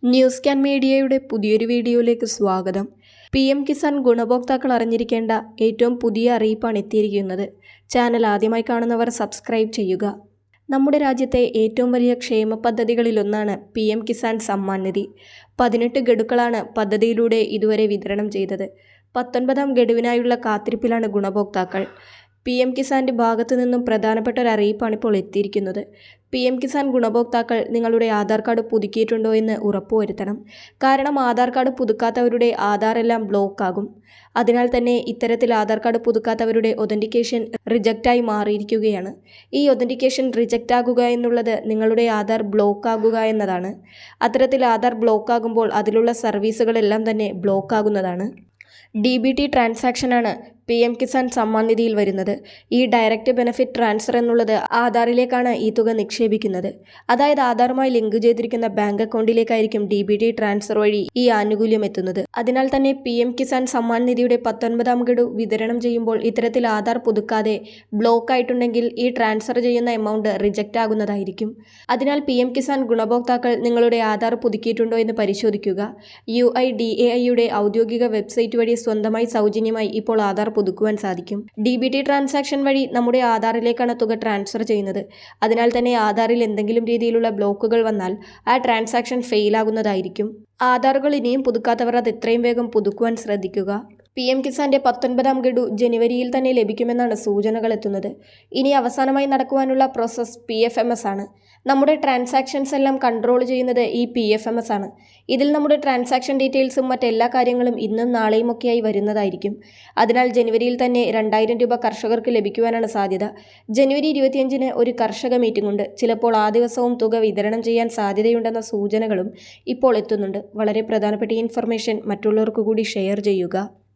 News can മീഡിയയുടെ പുതിയൊരു വീഡിയോയിലേക്ക് സ്വാഗതം. PM കിസാൻ ഗുണഭോക്താക്കൾ അറിഞ്ഞിരിക്കേണ്ട ഏറ്റവും പുതിയ അറിയിപ്പാണ് എത്തിയിരിക്കുന്നത്. ചാനൽ ആദ്യമായി കാണുന്നവർ സബ്സ്ക്രൈബ് ചെയ്യുക. നമ്മുടെ രാജ്യത്തെ ഏറ്റവും വലിയ ക്ഷേമ പദ്ധതികളിലൊന്നാണ് PM കിസാൻ സമ്മാൻ നിധി. 18 ഗഡുക്കളാണ് പദ്ധതിയിലൂടെ ഇതുവരെ വിതരണം ചെയ്തത്. 19ാം ഗഡുവിനായുള്ള കാത്തിരിപ്പിലാണ് ഗുണഭോക്താക്കൾ. PM കിസാൻ്റെ ഭാഗത്തു നിന്നും പ്രധാനപ്പെട്ട ഒരു അറിയിപ്പാണ് ഇപ്പോൾ എത്തിയിരിക്കുന്നത്. PM കിസാൻ ഗുണഭോക്താക്കൾ നിങ്ങളുടെ ആധാർ കാർഡ് പുതുക്കിയിട്ടുണ്ടോ എന്ന് ഉറപ്പുവരുത്തണം. കാരണം ആധാർ കാർഡ് പുതുക്കാത്തവരുടെ ആധാർ എല്ലാം ബ്ലോക്ക് ആകും. അതിനാൽ തന്നെ ഇത്തരത്തിൽ ആധാർ കാർഡ് പുതുക്കാത്തവരുടെ ഒതൻറ്റിക്കേഷൻ റിജക്റ്റായി മാറിയിരിക്കുകയാണ്. ഈ ഒതൻറ്റിക്കേഷൻ റിജക്റ്റ് ആകുക എന്നുള്ളത് നിങ്ങളുടെ ആധാർ ബ്ലോക്ക് ആകുക എന്നതാണ്. അത്തരത്തിൽ ആധാർ ബ്ലോക്ക് ആകുമ്പോൾ അതിലുള്ള സർവീസുകളെല്ലാം തന്നെ ബ്ലോക്ക് ആകുന്നതാണ്. DBT ട്രാൻസാക്ഷനാണ് PM കിസാൻ സമ്മാൻ നിധിയിൽ വരുന്നത്. ഈ ഡയറക്റ്റ് ബെനിഫിറ്റ് ട്രാൻസ്ഫർ എന്നുള്ളത് ആധാറിലേക്കാണ് ഈ തുക നിക്ഷേപിക്കുന്നത്. അതായത് ആധാറുമായി ലിങ്ക് ചെയ്തിരിക്കുന്ന ബാങ്ക് അക്കൗണ്ടിലേക്കായിരിക്കും DBT ട്രാൻസ്ഫർ വഴി ഈ ആനുകൂല്യം എത്തുന്നത്. അതിനാൽ തന്നെ PM കിസാൻ സമ്മാൻ നിധിയുടെ 19ാം ഗഡു വിതരണം ചെയ്യുമ്പോൾ ഇത്തരത്തിൽ ആധാർ പുതുക്കാതെ ബ്ലോക്ക് ആയിട്ടുണ്ടെങ്കിൽ ഈ ട്രാൻസ്ഫർ ചെയ്യുന്ന എമൗണ്ട് റിജക്റ്റ് ആകുന്നതായിരിക്കും. അതിനാൽ PM കിസാൻ ഗുണഭോക്താക്കൾ നിങ്ങളുടെ ആധാർ പുതുക്കിയിട്ടുണ്ടോ എന്ന് പരിശോധിക്കുക. UIDAIയുടെ ഔദ്യോഗിക വെബ്സൈറ്റ് വഴി സ്വന്തമായി സൗജന്യമായി ഇപ്പോൾ ആധാർ പുതുക്കുവാൻ സാധിക്കും. DBT ട്രാൻസാക്ഷൻ വഴി നമ്മുടെ ആധാറിലേക്കാണ് തുക ട്രാൻസ്ഫർ ചെയ്യുന്നത്. അതിനാൽ തന്നെ ആധാറിൽ എന്തെങ്കിലും രീതിയിലുള്ള ബ്ലോക്കുകൾ വന്നാൽ ആ ട്രാൻസാക്ഷൻ ഫെയിൽ ആകുന്നതായിരിക്കും. ആധാറുകൾ ഇനിയും പുതുക്കാത്തവർ അത് എത്രയും വേഗം പുതുക്കുവാൻ ശ്രദ്ധിക്കുക. PM കിസാന്റെ 19ാം ഗഡു ജനുവരിയിൽ തന്നെ ലഭിക്കുമെന്നാണ് സൂചനകൾ എത്തുന്നത്. ഇനി അവസാനമായി നടക്കുവാനുള്ള പ്രോസസ് PFMS ആണ്. നമ്മുടെ ട്രാൻസാക്ഷൻസ് എല്ലാം കൺട്രോൾ ചെയ്യുന്നത് ഈ PFMS ആണ്. ഇതിൽ നമ്മുടെ ട്രാൻസാക്ഷൻ ഡീറ്റെയിൽസും മറ്റെല്ലാ കാര്യങ്ങളും ഇന്നും നാളെയും ഒക്കെയായി വരുന്നതായിരിക്കും. അതിനാൽ ജനുവരിയിൽ തന്നെ 2000 രൂപ കർഷകർക്ക് ലഭിക്കുവാനാണ് സാധ്യത. ജനുവരി 25-ന് ഒരു കർഷക മീറ്റിംഗ് ഉണ്ട്. ചിലപ്പോൾ ആ ദിവസവും തുക വിതരണം ചെയ്യാൻ സാധ്യതയുണ്ടെന്ന സൂചനകളും ഇപ്പോൾ എത്തുന്നുണ്ട്. വളരെ പ്രധാനപ്പെട്ട ഇൻഫർമേഷൻ മറ്റുള്ളവർക്ക് കൂടി ഷെയർ ചെയ്യുക.